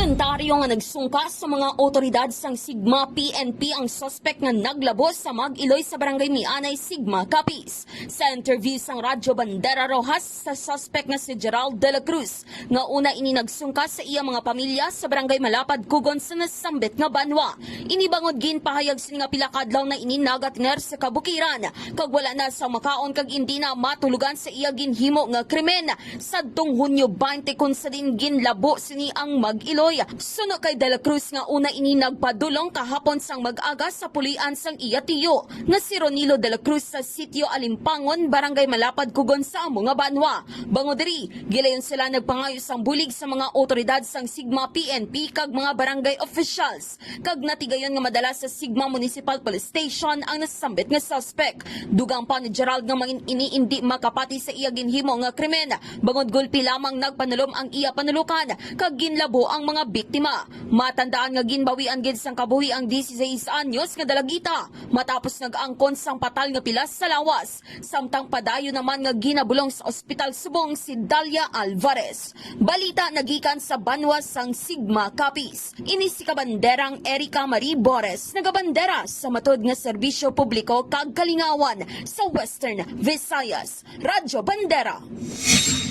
Voluntaryo nga nagsungka sa mga otoridad sang Sigma PNP ang suspect nga naglabos sa Mag-Iloy sa Barangay Mianay, Sigma, Capiz. Sa interview sang Radyo Bandera Rojas sa suspect nga si Gerald de la Cruz, nga una ini nagsungka sa iya mga pamilya sa Barangay Malapad, Kugon sa nasambit nga banwa. Inibangod gin pahayag sini nga pila kadlaw na ini nagatiner sa kabukiran, kag wala na sa makaon kag hindi na matulugan sa iya ginhimo nga krimen. Sadtong Hunyo 20 kun sa din ginlabo sini ang Mag-Iloy. Suno kay De La Cruz nga una ini nagpadulong kahapon sang mag-aga sa pulian sang iya tiyo nga si Ronilo De La Cruz sa sitio Alimpangon, Barangay Malapad, Kugon sa amo nga banwa. Bangod diri, gilayon sila nagpangayo sang bulig sa mga otoridad sang Sigma PNP kag mga barangay officials. Kag natigayon nga madala sa Sigma Municipal Police Station ang nasambit nga suspect. Dugang pa ni Gerald nga mangin ini hindi makapati sa iya ginhimo nga krimen. Bangod gulpi lamang nagpanulom ang iya panulukan kag ginlabo ang mga biktima. Matandaan nga ginbawian gid sang kabuhi ang 16 anyos nga dalagita matapos nag-angkon sang patal nga pilas sa lawas. Samtang padayo naman nga ginabulong sa Ospital Subong si Dalia Alvarez. Balita nagikan sa banwa sang Sigma, Capiz. Ini si kabanderang Erica Marie Bores, nagabandera sa matod nga serbisyo publiko kag kalingawan sa Western Visayas. Radyo Bandera.